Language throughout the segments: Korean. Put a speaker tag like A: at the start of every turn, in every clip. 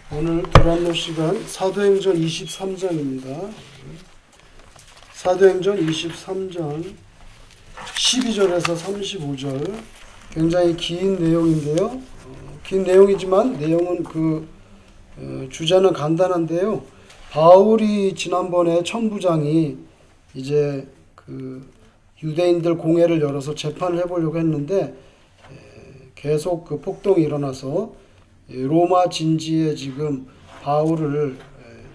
A: 오늘 도란노 시간 사도행전 23장입니다. 사도행전 23장 12절에서 35절 굉장히 긴 내용인데요. 긴 내용이지만 내용은 주제는 간단한데요. 바울이 지난번에 천부장이 이제 유대인들 공회를 열어서 재판을 해보려고 했는데 계속 폭동이 일어나서 로마 진지에 지금 바울을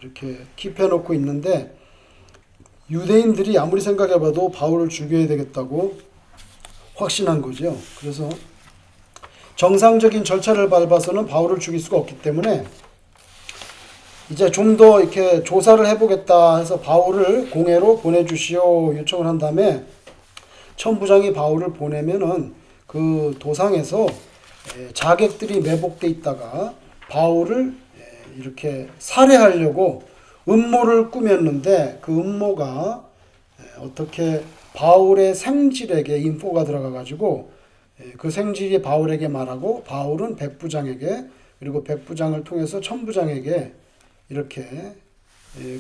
A: 이렇게 킵해놓고 있는데 유대인들이 아무리 생각해봐도 바울을 죽여야 되겠다고 확신한 거죠. 그래서 정상적인 절차를 밟아서는 바울을 죽일 수가 없기 때문에 이제 좀 더 이렇게 조사를 해보겠다 해서 바울을 공회로 보내주시오 요청을 한 다음에 천부장이 바울을 보내면은 그 도상에서 자객들이 매복돼 있다가 바울을 이렇게 살해하려고 음모를 꾸몄는데 그 음모가 어떻게 바울의 생질에게 인포가 들어가 가지고 그 생질이 바울에게 말하고 바울은 백부장에게 그리고 백부장을 통해서 천부장에게 이렇게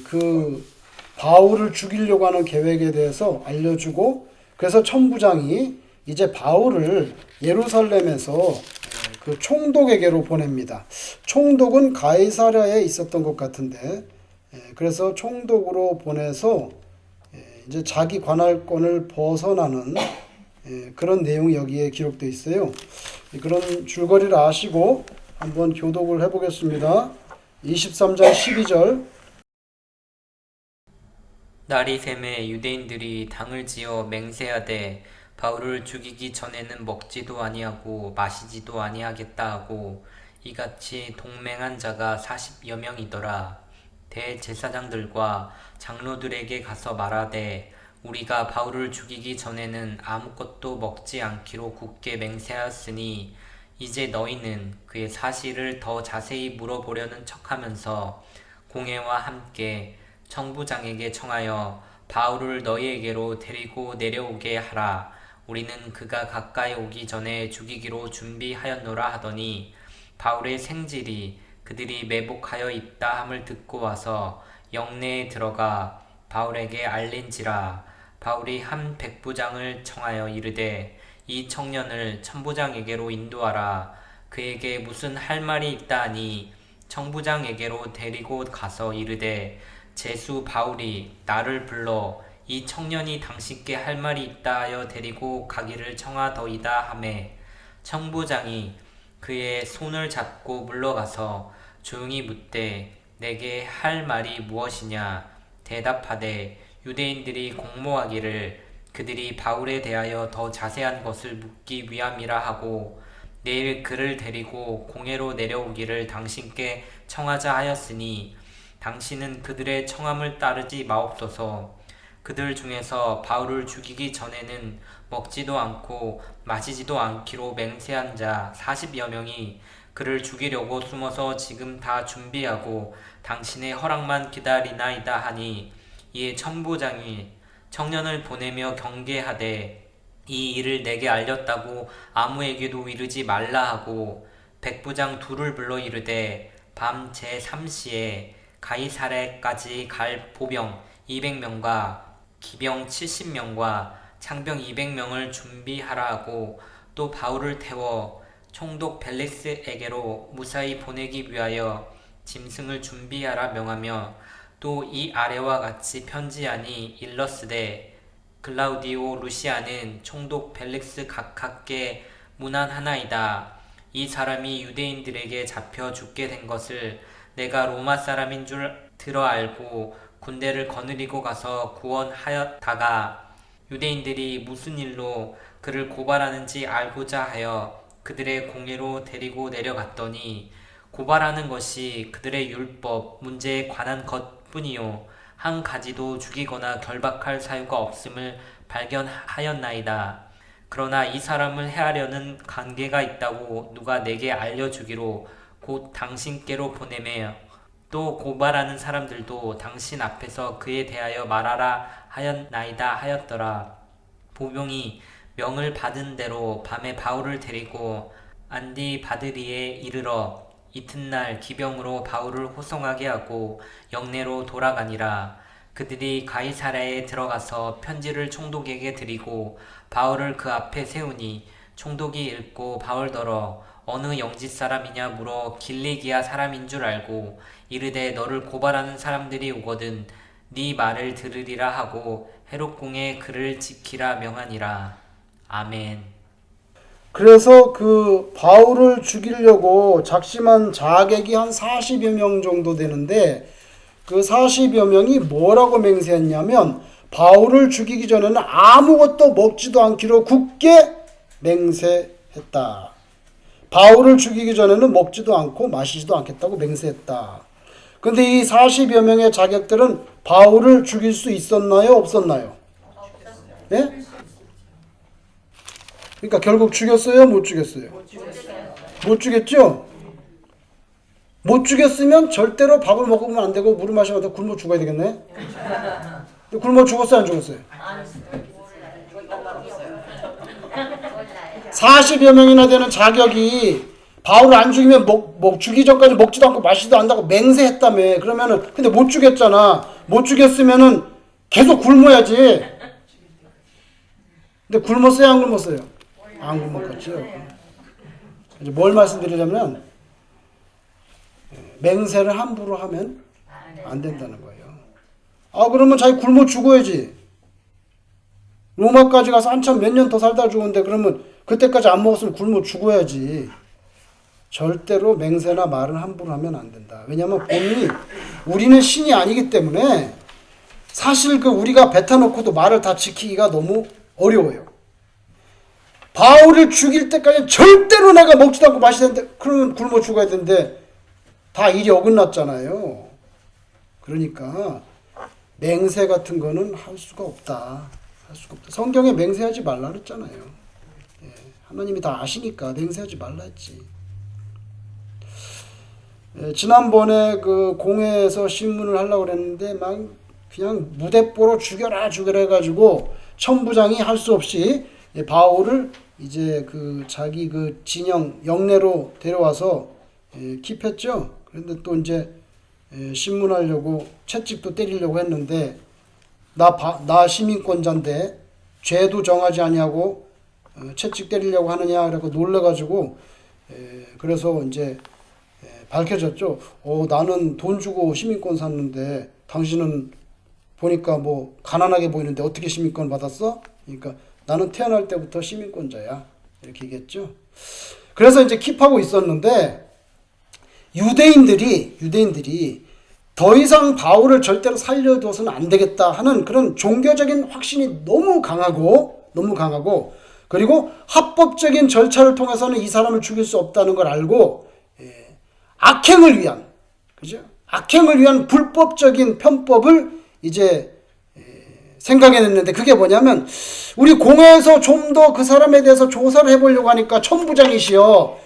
A: 그 바울을 죽이려고 하는 계획에 대해서 알려주고 그래서 천부장이 이제 바울을 예루살렘에서 그 총독에게로 보냅니다. 총독은 가이사랴에 있었던 것 같은데 그래서 총독으로 보내서 이제 자기 관할권을 벗어나는 그런 내용이 여기에 기록되어 있어요. 그런 줄거리를 아시고 한번 교독을 해보겠습니다. 23장 12절
B: 날이 샘에 유대인들이 당을 지어 맹세하되 바울을 죽이기 전에는 먹지도 아니하고 마시지도 아니하겠다 하고 이같이 동맹한 자가 40여 명이더라. 대제사장들과 장로들에게 가서 말하되 우리가 바울을 죽이기 전에는 아무것도 먹지 않기로 굳게 맹세하였으니 이제 너희는 그의 사실을 더 자세히 물어보려는 척하면서 공회와 함께 청부장에게 청하여 바울을 너희에게로 데리고 내려오게 하라. 우리는 그가 가까이 오기 전에 죽이기로 준비하였노라 하더니 바울의 생질이 그들이 매복하여 있다 함을 듣고 와서 영내에 들어가 바울에게 알린지라. 바울이 한 백부장을 청하여 이르되 이 청년을 천부장에게로 인도하라. 그에게 무슨 할 말이 있다 하니 청부장에게로 데리고 가서 이르되 제수 바울이 나를 불러 이 청년이 당신께 할 말이 있다 하여 데리고 가기를 청하더이다 하매 청부장이 그의 손을 잡고 물러가서 조용히 묻되 내게 할 말이 무엇이냐 대답하되 유대인들이 공모하기를 그들이 바울에 대하여 더 자세한 것을 묻기 위함이라 하고 내일 그를 데리고 공회로 내려오기를 당신께 청하자 하였으니 당신은 그들의 청함을 따르지 마옵소서. 그들 중에서 바울을 죽이기 전에는 먹지도 않고 마시지도 않기로 맹세한 자 40여 명이 그를 죽이려고 숨어서 지금 다 준비하고 당신의 허락만 기다리나이다 하니 이에 천부장이 청년을 보내며 경계하되 이 일을 내게 알렸다고 아무에게도 이르지 말라 하고 백부장 둘을 불러 이르되 밤 제3시에 가이사랴까지 갈 보병 200명과 기병 70명과 창병 200명을 준비하라 하고 또 바울을 태워 총독 벨릭스에게로 무사히 보내기 위하여 짐승을 준비하라 명하며 또 이 아래와 같이 편지하니 일러스되 글라우디오 루시아는 총독 벨릭스 각하께 문안하나이다. 이 사람이 유대인들에게 잡혀 죽게 된 것을 내가 로마 사람인 줄 들어 알고 군대를 거느리고 가서 구원하였다가 유대인들이 무슨 일로 그를 고발하는지 알고자 하여 그들의 공회로 데리고 내려갔더니 고발하는 것이 그들의 율법 문제에 관한 것뿐이요 한 가지도 죽이거나 결박할 사유가 없음을 발견하였나이다. 그러나 이 사람을 해하려는 관계가 있다고 누가 내게 알려주기로 곧 당신께로 보내며 또 고발하는 사람들도 당신 앞에서 그에 대하여 말하라 하였나이다 하였더라. 보병이 명을 받은 대로 밤에 바울을 데리고 안디바드리에 이르러 이튿날 기병으로 바울을 호송하게 하고 영내로 돌아가니라. 그들이 가이사랴에 들어가서 편지를 총독에게 드리고 바울을 그 앞에 세우니 총독이 읽고 바울더러 어느 영지 사람이냐 물어 길리기아 사람인 줄 알고 이르되 너를 고발하는 사람들이 오거든 네 말을 들으리라 하고 헤롯궁에 그를 지키라 명하니라. 아멘.
A: 그래서 그 바울을 죽이려고 작심한 자객이 한 40여 명 정도 되는데 그 40여 명이 뭐라고 맹세했냐면 바울을 죽이기 전에는 아무것도 먹지도 않기로 굳게 맹세했다. 바울을 죽이기 전에는 먹지도 않고 마시지도 않겠다고 맹세했다. 근데 이 40여 명의 자객들은 바울을 죽일 수 있었나요? 없었나요? 예? 그러니까 결국 죽였어요? 못 죽였어요? 못 죽였죠? 못 죽였으면 절대로 밥을 먹으면 안 되고 물을 마시면 안 되고 굶어 죽어야 되겠네? 굶어 죽었어요? 안 죽었어요? 40여 명이나 되는 자격이 바울을 안 죽이면 죽기 전까지 먹지도 않고 마시지도 않는다고 맹세했다며. 그러면은 근데 못 죽였잖아. 못 죽였으면은 계속 굶어야지. 근데 굶었어요? 안 굶었어요? 안 굶었겠죠. 이제 뭘 말씀드리자면 맹세를 함부로 하면 안 된다는 거예요. 아 그러면 자기 굶어 죽어야지. 로마까지 가서 한참 몇 년 더 살다 죽었는데 그러면 그때까지 안 먹었으면 굶어 죽어야지. 절대로 맹세나 말은 함부로 하면 안 된다. 왜냐하면 본인이 우리는 신이 아니기 때문에 사실 그 우리가 뱉어놓고도 말을 다 지키기가 너무 어려워요. 바울을 죽일 때까지 절대로 내가 먹지도 않고 마시도 않는데 그러면 굶어 죽어야 되는데 다 일이 어긋났잖아요. 그러니까 맹세 같은 거는 할 수가 없다. 할 수가 없다. 성경에 맹세하지 말라 그랬잖아요. 예, 하나님이 다 아시니까 맹세하지 말라 했지. 예, 지난번에 그 공회에서 신문을 하려고 그랬는데 막 그냥 무대뽀로 죽여라 해가지고 천부장이 할 수 없이 바울을 이제 그 자기 그 진영 영내로 데려와서 킵했죠. 그런데 또 이제 신문하려고 채찍도 때리려고 했는데 나 시민권자인데 죄도 정하지 아니하고 채찍 때리려고 하느냐 그래서 놀래가지고 그래서 이제 밝혀졌죠. 나는 돈 주고 시민권 샀는데 당신은 보니까 뭐 가난하게 보이는데 어떻게 시민권 받았어? 그러니까 나는 태어날 때부터 시민권자야. 이렇게 얘기했죠. 그래서 이제 킵하고 있었는데 유대인들이 더 이상 바울을 절대로 살려둬서는 안 되겠다 하는 그런 종교적인 확신이 너무 강하고 그리고 합법적인 절차를 통해서는 이 사람을 죽일 수 없다는 걸 알고 악행을 위한 불법적인 편법을 이제 생각해냈는데 그게 뭐냐면 우리 공회에서 좀 더 그 사람에 대해서 조사를 해보려고 하니까 천부장이시여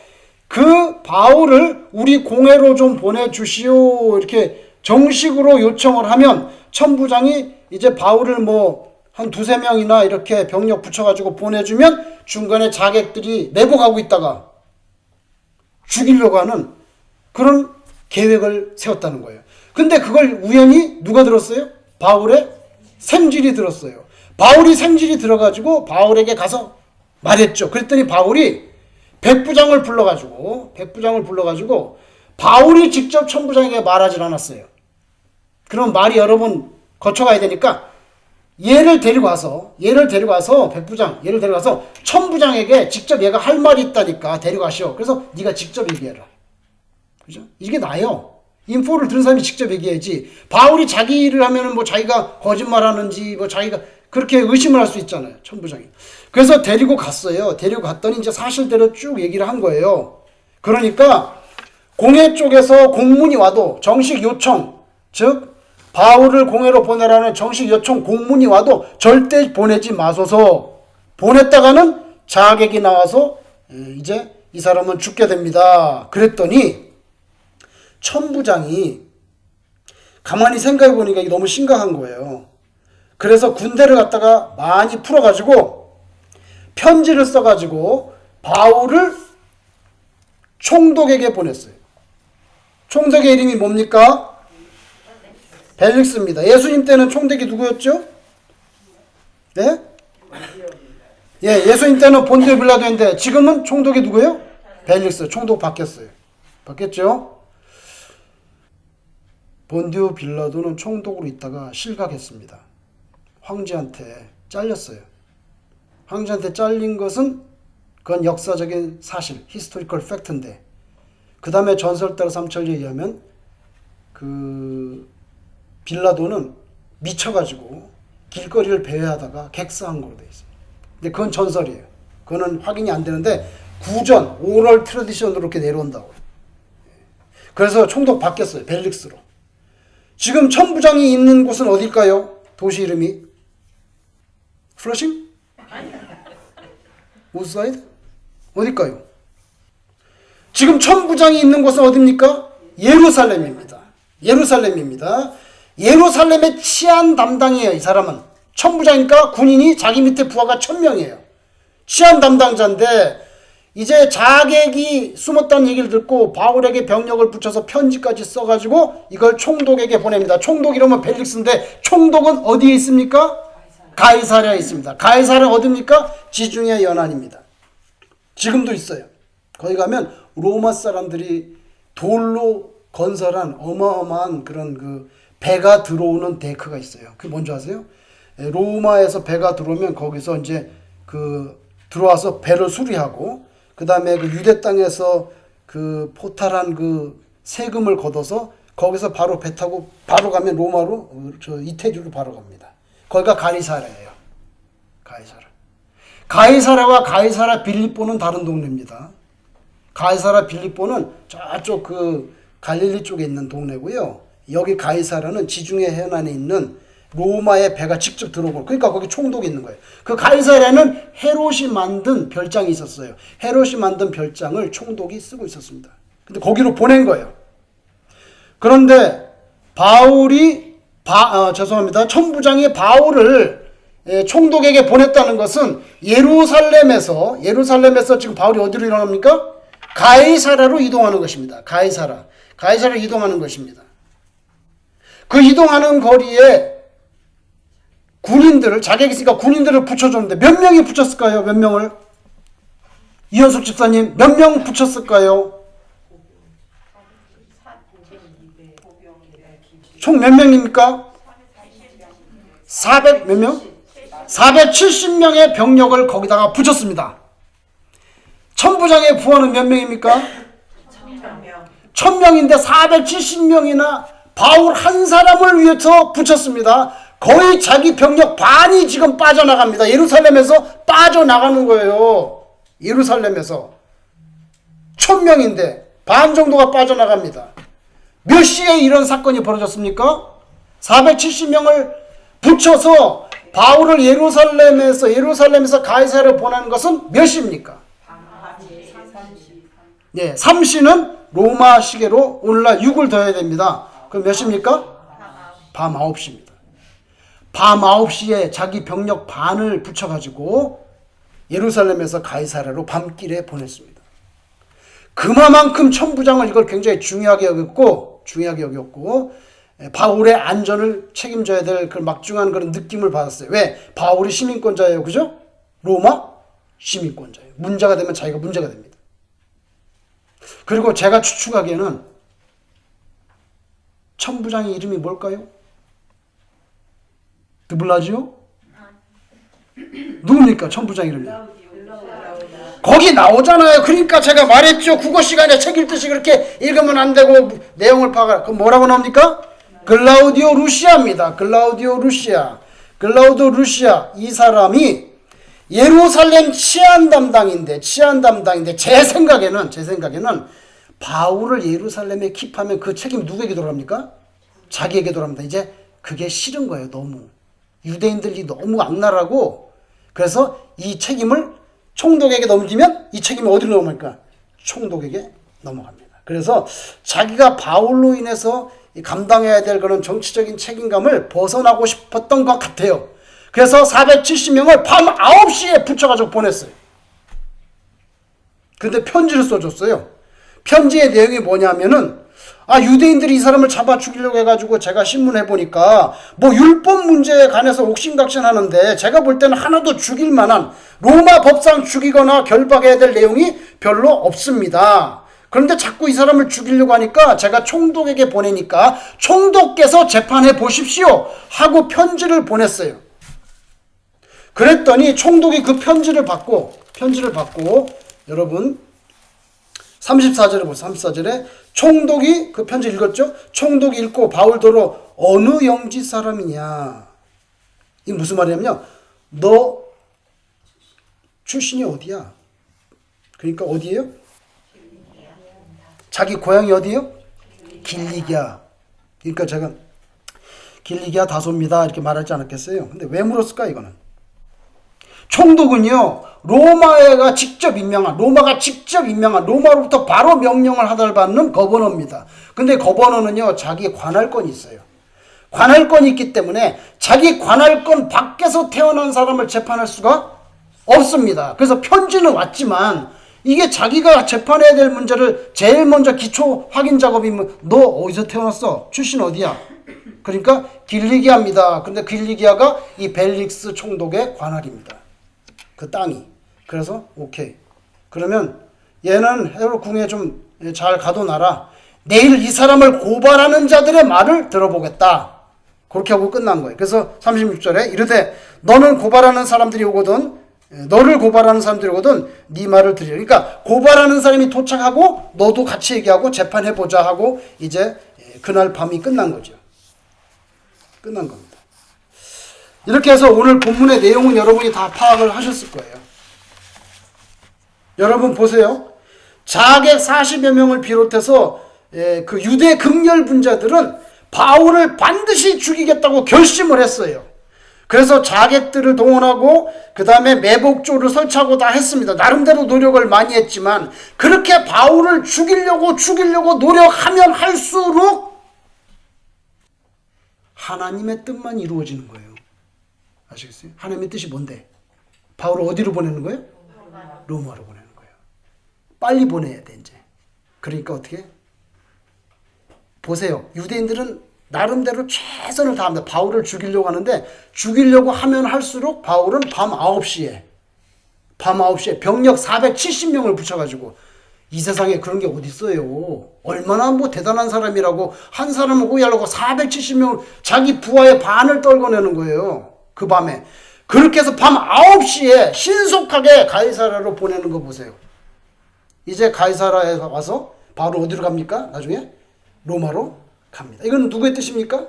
A: 그 바울을 우리 공회로 좀 보내주시오 이렇게 정식으로 요청을 하면 천부장이 이제 바울을 뭐 한 두세 명이나 이렇게 병력 붙여가지고 보내주면 중간에 자객들이 매복하고 있다가 죽이려고 하는 그런 계획을 세웠다는 거예요. 근데 그걸 우연히 누가 들었어요? 바울의 생질이 들었어요. 바울이 생질이 들어가지고 바울에게 가서 말했죠. 그랬더니 바울이 백부장을 불러가지고 바울이 직접 천부장에게 말하지 않았어요. 그럼 말이 여러 번 거쳐가야 되니까 얘를 데리고 와서 천부장에게 직접 얘가 할 말이 있다니까 데려가시오. 그래서 네가 직접 얘기해라. 그죠? 이게 나요. 인포를 들은 사람이 직접 얘기해야지. 바울이 자기 일을 하면은 뭐 자기가 거짓말하는지 뭐 자기가 그렇게 의심을 할 수 있잖아요. 천부장이. 그래서 데리고 갔어요. 데리고 갔더니 이제 사실대로 쭉 얘기를 한 거예요. 그러니까 공회 쪽에서 공문이 와도 정식 요청, 즉 바울을 공회로 보내라는 정식 요청 공문이 와도 절대 보내지 마소서. 보냈다가는 자객이 나와서 이제 이 사람은 죽게 됩니다. 그랬더니 천부장이 가만히 생각해 보니까 이게 너무 심각한 거예요. 그래서 군대를 갖다가 많이 풀어가지고 편지를 써가지고 바울을 총독에게 보냈어요. 총독의 이름이 뭡니까? 벨릭스입니다. 예수님 때는 총독이 누구였죠? 네? 예, 예수님 때는 본디오 빌라도인데 지금은 총독이 누구예요? 벨릭스. 총독 바뀌었어요. 바뀌었죠? 본디오 빌라도는 총독으로 있다가 실각했습니다. 황제한테 잘렸어요. 황제한테 잘린 것은 그건 역사적인 사실, 히스토리컬 팩트인데 그 다음에 전설 따라 삼천리에 의하면 그 빌라도는 미쳐가지고 길거리를 배회하다가 객사한 걸로 되어 있어요. 근데 그건 전설이에요. 그거는 확인이 안 되는데 구전, 오럴 트래디션으로 이렇게 내려온다고. 그래서 총독 바뀌었어요. 벨릭스로. 지금 천부장이 있는 곳은 어딜까요? 도시 이름이? 플러싱? 우드사이드? 어딜까요? 지금 천부장이 있는 곳은 어딥니까? 예루살렘입니다. 예루살렘입니다. 예루살렘의 치안 담당이에요. 이 사람은. 천부장이니까 군인이 자기 밑에 부하가 1000명이에요. 치안 담당자인데 이제 자객이 숨었다는 얘기를 듣고 바울에게 병력을 붙여서 편지까지 써가지고 이걸 총독에게 보냅니다. 총독 이러면 벨릭스인데 총독은 어디에 있습니까? 가이사랴에 있습니다. 가이사랴 어디입니까? 지중해 연안입니다. 지금도 있어요. 거기 가면 로마 사람들이 돌로 건설한 어마어마한 그런 그 배가 들어오는 데크가 있어요. 그게 뭔지 아세요? 로마에서 배가 들어오면 거기서 이제 그 들어와서 배를 수리하고 그 다음에 그 유대 땅에서 그 포탈한 그 세금을 걷어서 거기서 바로 배 타고 바로 가면 로마로 저 이태리로 바로 갑니다. 거기가 가이사랴예요. 가이사랴. 가이사랴와 가이사랴 빌립보는 다른 동네입니다. 가이사랴 빌립보는 저쪽 그 갈릴리 쪽에 있는 동네고요. 여기 가이사랴는 지중해 해안에 있는 로마의 배가 직접 들어오고 그러니까 거기 총독이 있는 거예요. 그 가이사랴는 헤롯이 만든 별장이 있었어요. 헤롯이 만든 별장을 총독이 쓰고 있었습니다. 근데 거기로 보낸 거예요. 그런데 바울이 죄송합니다. 천부장이 바울을 총독에게 보냈다는 것은 예루살렘에서 지금 바울이 어디로 이동합니까? 가이사랴로 이동하는 것입니다. 가이사랴로 이동하는 것입니다. 그 이동하는 거리에 군인들을 자객이 있으니까 군인들을 붙여줬는데 몇 명이 붙였을까요? 몇 명을? 이현숙 집사님 몇 명 붙였을까요? 총 몇 명입니까? 400 몇 명? 470명의 병력을 거기다가 붙였습니다. 천부장의 부하는 몇 명입니까? 1000명인데 470명이나 바울 한 사람을 위해서 붙였습니다. 거의 자기 병력 반이 지금 빠져나갑니다. 예루살렘에서 빠져나가는 거예요. 예루살렘에서 1000명인데 반 정도가 빠져나갑니다. 몇 시에 이런 사건이 벌어졌습니까? 470명을 붙여서 바울을 예루살렘에서 가이사랴로 보내는 것은 몇 시입니까? 네, 3시는 로마 시계로 오늘날 6을 더해야 됩니다. 그럼 몇 시입니까? 밤 9시입니다. 밤 9시에 자기 병력 반을 붙여가지고 예루살렘에서 가이사랴로 밤길에 보냈습니다. 그만큼 천부장은 이걸 굉장히 중요하게 여겼고 바울의 안전을 책임져야 될 그 막중한 그런 느낌을 받았어요. 왜? 바울이 시민권자예요. 그죠? 로마 시민권자예요. 문제가 되면 자기가 문제가 됩니다. 그리고 제가 추측하기에는 천부장의 이름이 뭘까요? 드블라지오? 누굽니까? 천부장 이름이. 거기 나오잖아요. 그러니까 제가 말했죠. 국어 시간에 책 읽듯이 그렇게 읽으면 안 되고 내용을 파악하라. 그럼 뭐라고 나옵니까? 글라우디오 루시아입니다. 글라우디오 루시아. 이 사람이 예루살렘 치안 담당인데 제 생각에는 바울을 예루살렘에 킵하면 그 책임이 누구에게 돌아갑니까? 자기에게 돌아갑니다. 이제 그게 싫은 거예요. 너무. 유대인들이 너무 악랄하고 그래서 이 책임을 총독에게 넘기면 이 책임이 어디로 넘어갑니까? 총독에게 넘어갑니다. 그래서 자기가 바울로 인해서 감당해야 될 그런 정치적인 책임감을 벗어나고 싶었던 것 같아요. 그래서 470명을 밤 9시에 붙여가지고 보냈어요. 근데 편지를 써줬어요. 편지의 내용이 뭐냐면은 아, 유대인들이 이 사람을 잡아 죽이려고 해가지고 제가 신문해 보니까 뭐 율법 문제에 관해서 옥신각신 하는데 제가 볼 때는 하나도 죽일 만한 로마 법상 죽이거나 결박해야 될 내용이 별로 없습니다. 그런데 자꾸 이 사람을 죽이려고 하니까 제가 총독에게 보내니까 총독께서 재판해 보십시오 하고 편지를 보냈어요. 그랬더니 총독이 그 편지를 받고 여러분 34절에 보세요. 34절에 총독이 그 편지 읽었죠? 총독이 읽고 바울더러 어느 영지 사람이냐? 이게 무슨 말이냐면요. 너 출신이 어디야? 그러니까 어디예요? 자기 고향이 어디예요? 길리기아. 그러니까 제가 길리기아 다소입니다 이렇게 말하지 않았겠어요? 근데 왜 물었을까 이거는? 총독은요, 로마가 직접 임명한, 로마로부터 바로 명령을 하달받는 거버너입니다. 근데 거버너는요, 자기 관할권이 있어요. 관할권이 있기 때문에 자기 관할권 밖에서 태어난 사람을 재판할 수가 없습니다. 그래서 편지는 왔지만 이게 자기가 재판해야 될 문제를 제일 먼저 기초 확인 작업이면 너 어디서 태어났어? 출신 어디야? 그러니까 길리기아입니다. 근데 길리기아가 이 벨릭스 총독의 관할입니다. 그 땅이. 그래서 오케이. 그러면 얘는 헤롯 궁에 좀 잘 가둬놔라. 내일 이 사람을 고발하는 자들의 말을 들어보겠다. 그렇게 하고 끝난 거예요. 그래서 36절에 이르되 너를 고발하는 사람들이 오거든 네 말을 들으려. 그러니까 고발하는 사람이 도착하고 너도 같이 얘기하고 재판해보자 하고 이제 그날 밤이 끝난 거죠. 끝난 겁니다. 이렇게 해서 오늘 본문의 내용은 여러분이 다 파악을 하셨을 거예요. 여러분 보세요. 자객 40여 명을 비롯해서 그 유대 극렬 분자들은 바울을 반드시 죽이겠다고 결심을 했어요. 그래서 자객들을 동원하고 그 다음에 매복조를 설치하고 다 했습니다. 나름대로 노력을 많이 했지만 그렇게 바울을 죽이려고 노력하면 할수록 하나님의 뜻만 이루어지는 거예요. 아시겠어요? 하나님의 뜻이 뭔데? 바울을 어디로 보내는 거예요? 로마로 보내는 거예요. 빨리 보내야 돼 이제. 그러니까 어떻게? 보세요. 유대인들은 나름대로 최선을 다합니다. 바울을 죽이려고 하는데 죽이려고 하면 할수록 바울은 밤 9시에 병력 470명을 붙여가지고 이 세상에 그런 게 어디 있어요. 얼마나 뭐 대단한 사람이라고 한 사람을 호위하려고 470명을 자기 부하의 반을 떨궈내는 거예요. 그 밤에. 그렇게 해서 밤 9시에 신속하게 가이사라로 보내는 거 보세요. 이제 가이사라에 와서 바로 어디로 갑니까? 나중에 로마로 갑니다. 이건 누구의 뜻입니까?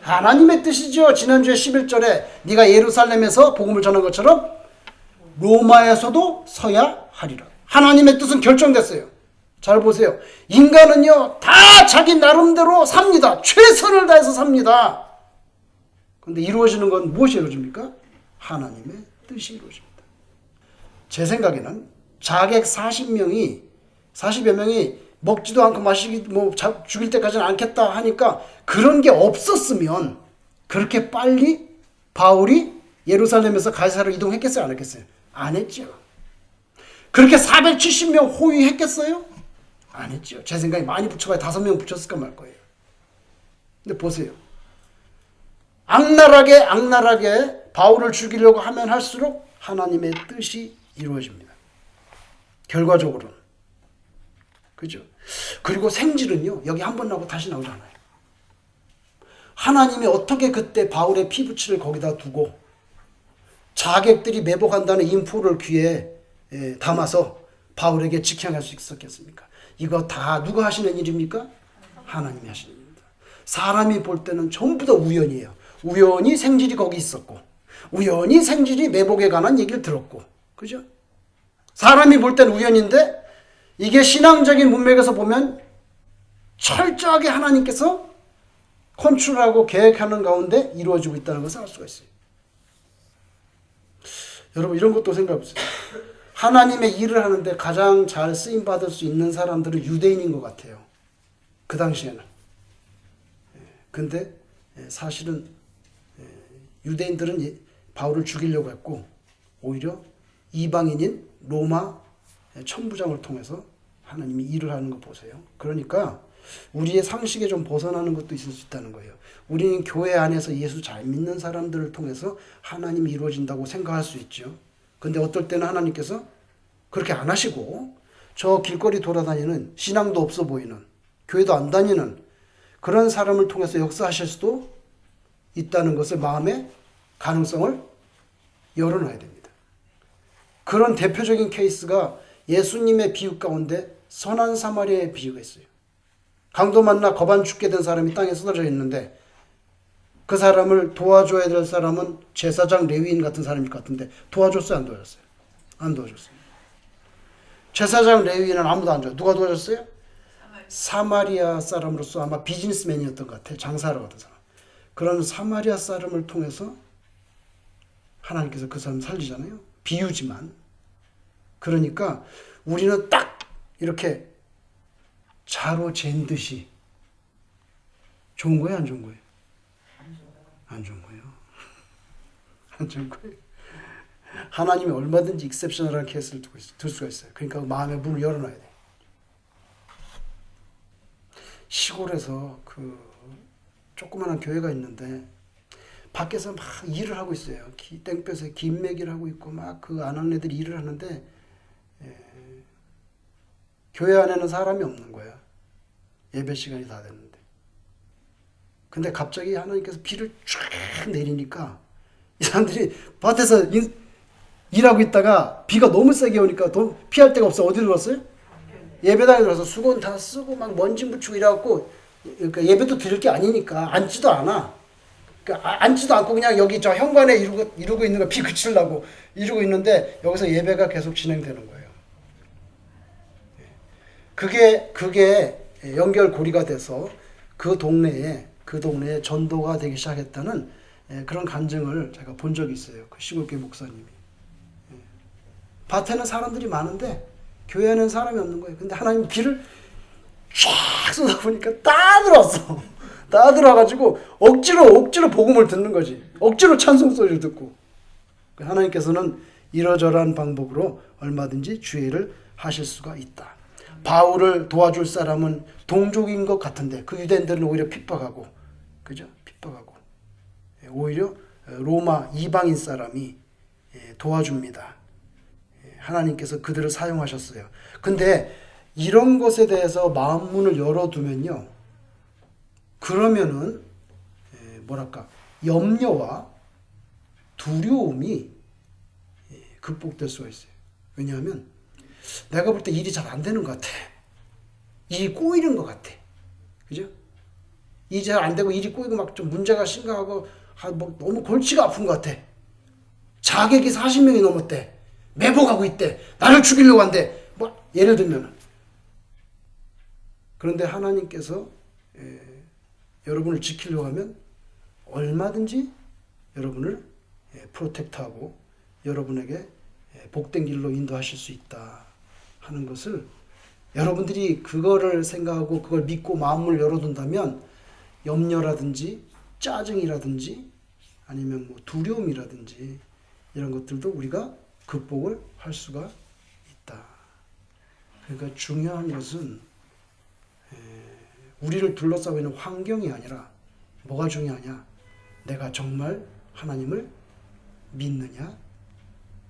A: 하나님의 뜻이죠. 지난주에 11절에 네가 예루살렘에서 복음을 전한 것처럼 로마에서도 서야 하리라. 하나님의 뜻은 결정됐어요. 잘 보세요. 인간은요 다 자기 나름대로 삽니다. 최선을 다해서 삽니다. 그런데 이루어지는 건 무엇이 이루어집니까? 하나님의 뜻이 이루어집니다. 제 생각에는 자객 40여 명이 먹지도 않고 마시기 죽일 때까지는 않겠다 하니까 그런 게 없었으면 그렇게 빨리 바울이 예루살렘에서 가이사라로 이동했겠어요? 안 했겠어요? 안 했죠. 그렇게 470명 호위했겠어요? 안 했죠. 제 생각에 많이 붙여봐야 5명 붙였을까 말 거예요. 근데 보세요. 악랄하게 바울을 죽이려고 하면 할수록 하나님의 뜻이 이루어집니다. 결과적으로는. 그죠? 그리고 생질은요, 여기 한 번 나오고 다시 나오지 않아요. 하나님이 어떻게 그때 바울의 피부치를 거기다 두고 자객들이 매복한다는 인포를 귀에 담아서 바울에게 직행할 수 있었겠습니까? 이거 다 누가 하시는 일입니까? 하나님이 하시는 일입니다. 사람이 볼 때는 전부 다 우연이에요. 우연히 생질이 거기 있었고 우연히 생질이 매복에 관한 얘기를 들었고 그죠? 사람이 볼 때는 우연인데 이게 신앙적인 문맥에서 보면 철저하게 하나님께서 컨트롤하고 계획하는 가운데 이루어지고 있다는 것을 알 수가 있어요. 여러분 이런 것도 생각해 보세요. 하나님의 일을 하는데 가장 잘 쓰임받을 수 있는 사람들은 유대인인 것 같아요. 그 당시에는. 근데 사실은 유대인들은 바울을 죽이려고 했고 오히려 이방인인 로마 천부장을 통해서 하나님이 일을 하는 거 보세요. 그러니까 우리의 상식에 좀 벗어나는 것도 있을 수 있다는 거예요. 우리는 교회 안에서 예수 잘 믿는 사람들을 통해서 하나님이 이루어진다고 생각할 수 있죠. 근데 어떨 때는 하나님께서 그렇게 안 하시고 저 길거리 돌아다니는 신앙도 없어 보이는 교회도 안 다니는 그런 사람을 통해서 역사하실 수도 있다는 것을 마음의 가능성을 열어놔야 됩니다. 그런 대표적인 케이스가 예수님의 비유 가운데 선한 사마리아의 비유가 있어요. 강도 만나 겁안 죽게 된 사람이 땅에 쓰러져 있는데 그 사람을 도와줘야 될 사람은 제사장 레위인 같은 사람일 것 같은데 도와줬어요? 안 도와줬어요? 안 도와줬어요. 제사장 레위인은 아무도 안 줘요. 누가 도와줬어요? 사마리아 사람으로서 아마 비즈니스맨이었던 것 같아요. 장사하러 가던 사람. 그런 사마리아 사람을 통해서 하나님께서 그 사람 살리잖아요. 비유지만. 그러니까 우리는 딱 이렇게 자로 잰 듯이 좋은 거예요? 안 좋은 거예요? 안 좋은 거예요. 안 좋은 거예요. 하나님이 얼마든지 익셉셔널한 케이스를 둘 수가 있어요. 그러니까 마음의 문을 열어놔야 돼요. 시골에서 그 조그마한 교회가 있는데 밖에서 막 일을 하고 있어요. 땡볕에 김매기를 하고 있고 막 그 아는 애들이 일을 하는데 교회 안에는 사람이 없는 거야. 예배 시간이 다 됐는데. 근데 갑자기 하나님께서 비를 쫙 내리니까 이 사람들이 밭에서 일하고 있다가 비가 너무 세게 오니까 피할 데가 없어. 어디로 갔어요? 예배당에 들어서 수건 다 쓰고 막 먼지 묻히고 이래갖고 그러니까 예배도 드릴 게 아니니까 앉지도 않아. 그러니까 앉지도 않고 그냥 여기 저 현관에 이루고 있는 거 비 그치려고 이러고 있는데 여기서 예배가 계속 진행되는 거예요. 그게 연결고리가 돼서 그 동네에 전도가 되기 시작했다는 그런 간증을 제가 본 적이 있어요. 그 시골교회 목사님이. 밭에는 사람들이 많은데 교회에는 사람이 없는 거예요. 근데 하나님 비를 쫙 쏟아보니까 다 들어왔어. 다 들어와가지고 억지로 복음을 듣는 거지. 억지로 찬송 소리를 듣고. 하나님께서는 이러저러한 방법으로 얼마든지 주의를 하실 수가 있다. 바울을 도와줄 사람은 동족인 것 같은데 그 유대인들은 오히려 핍박하고, 그죠? 핍박하고 오히려 로마 이방인 사람이 도와줍니다. 하나님께서 그들을 사용하셨어요. 근데 이런 것에 대해서 마음 문을 열어두면요, 그러면은 염려와 두려움이 극복될 수가 있어요. 왜냐하면 내가 볼 때 일이 잘 안 되는 것 같아. 일이 꼬이는 것 같아. 그죠? 일이 잘 안 되고 일이 꼬이고 막 좀 문제가 심각하고 뭐 너무 골치가 아픈 것 같아. 자객이 40명이 넘었대. 매복하고 있대. 나를 죽이려고 한대. 뭐 예를 들면. 그런데 하나님께서 여러분을 지키려고 하면 얼마든지 여러분을 프로텍트하고 여러분에게 복된 길로 인도하실 수 있다 하는 것을 여러분들이 그거를 생각하고 그걸 믿고 마음을 열어둔다면 염려라든지 짜증이라든지 아니면 뭐 두려움이라든지 이런 것들도 우리가 극복을 할 수가 있다. 그러니까 중요한 것은 우리를 둘러싸고 있는 환경이 아니라 뭐가 중요하냐? 내가 정말 하나님을 믿느냐?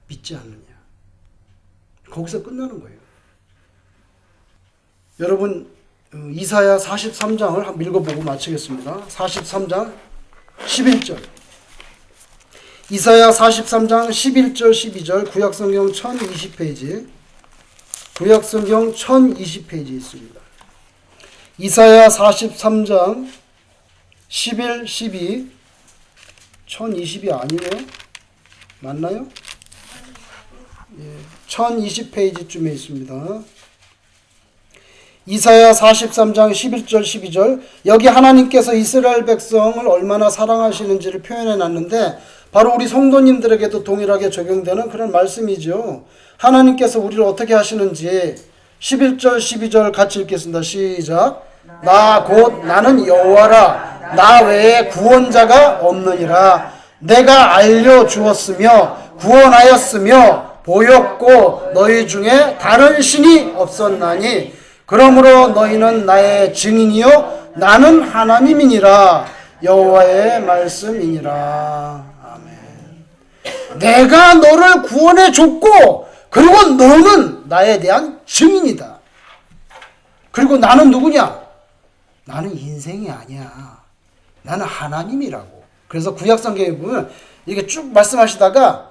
A: 믿지 않느냐? 거기서 끝나는 거예요. 여러분 이사야 43장을 한번 읽어보고 마치겠습니다. 43장 11절 이사야 43장 11절 12절 구약성경 1020페이지 구약성경 1020페이지 있습니다. 이사야 43장 11, 12 1020이 아니에요? 맞나요? 예, 1020페이지쯤에 있습니다. 이사야 43장 11절 12절 여기 하나님께서 이스라엘 백성을 얼마나 사랑하시는지를 표현해 놨는데 바로 우리 성도님들에게도 동일하게 적용되는 그런 말씀이죠. 하나님께서 우리를 어떻게 하시는지 11절 12절 같이 읽겠습니다. 시작. 나 곧 나는 여호와라. 나 외에 구원자가 없느니라. 내가 알려주었으며 구원하였으며 보였고 너희 중에 다른 신이 없었나니 그러므로 너희는 나의 증인이요 나는 하나님이니라. 여호와의 말씀이니라. 아멘. 내가 너를 구원해 줬고 그리고 너는 나에 대한 증인이다. 그리고 나는 누구냐? 나는 인생이 아니야. 나는 하나님이라고. 그래서 구약성경에 보면 이렇게 쭉 말씀하시다가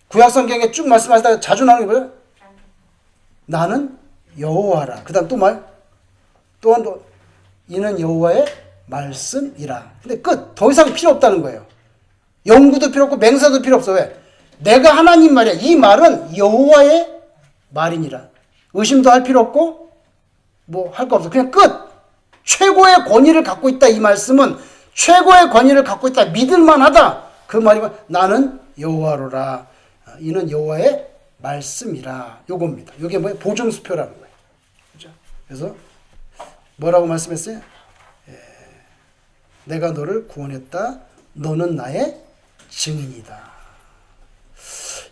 A: 구약성경에 쭉 말씀하시다가 자주 나오는 게 뭐예요? 나는 여호와라. 그 다음 또 말? 또한 또 이는 여호와의 말씀이라. 근데 끝. 더 이상 필요 없다는 거예요. 연구도 필요 없고 맹세도 필요 없어. 왜? 내가 하나님 말이야. 이 말은 여호와의 말이니라. 의심도 할 필요 없고 뭐 할 거 없어. 그냥 끝. 최고의 권위를 갖고 있다. 이 말씀은 최고의 권위를 갖고 있다. 믿을만하다. 그 말이 나는 여호와로라. 이는 여호와의 말씀이라. 요겁니다. 요게 뭐예요? 보증수표라는 거예요. 그죠? 그래서 뭐라고 말씀했어요? 내가 너를 구원했다. 너는 나의 증인이다.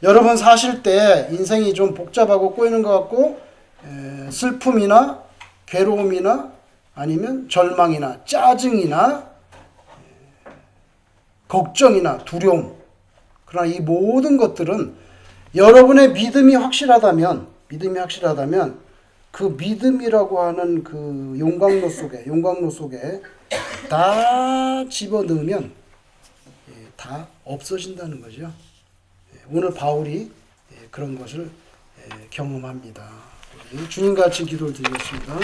A: 여러분 사실 때 인생이 좀 복잡하고 꼬이는 것 같고 슬픔이나 괴로움이나 아니면 절망이나 짜증이나 걱정이나 두려움, 그러나 이 모든 것들은 여러분의 믿음이 확실하다면 그 믿음이라고 하는 그 용광로 속에 다 집어넣으면 다 없어진다는 거죠. 오늘 바울이 그런 것을 경험합니다. 우리 주님같이 기도를 드리겠습니다.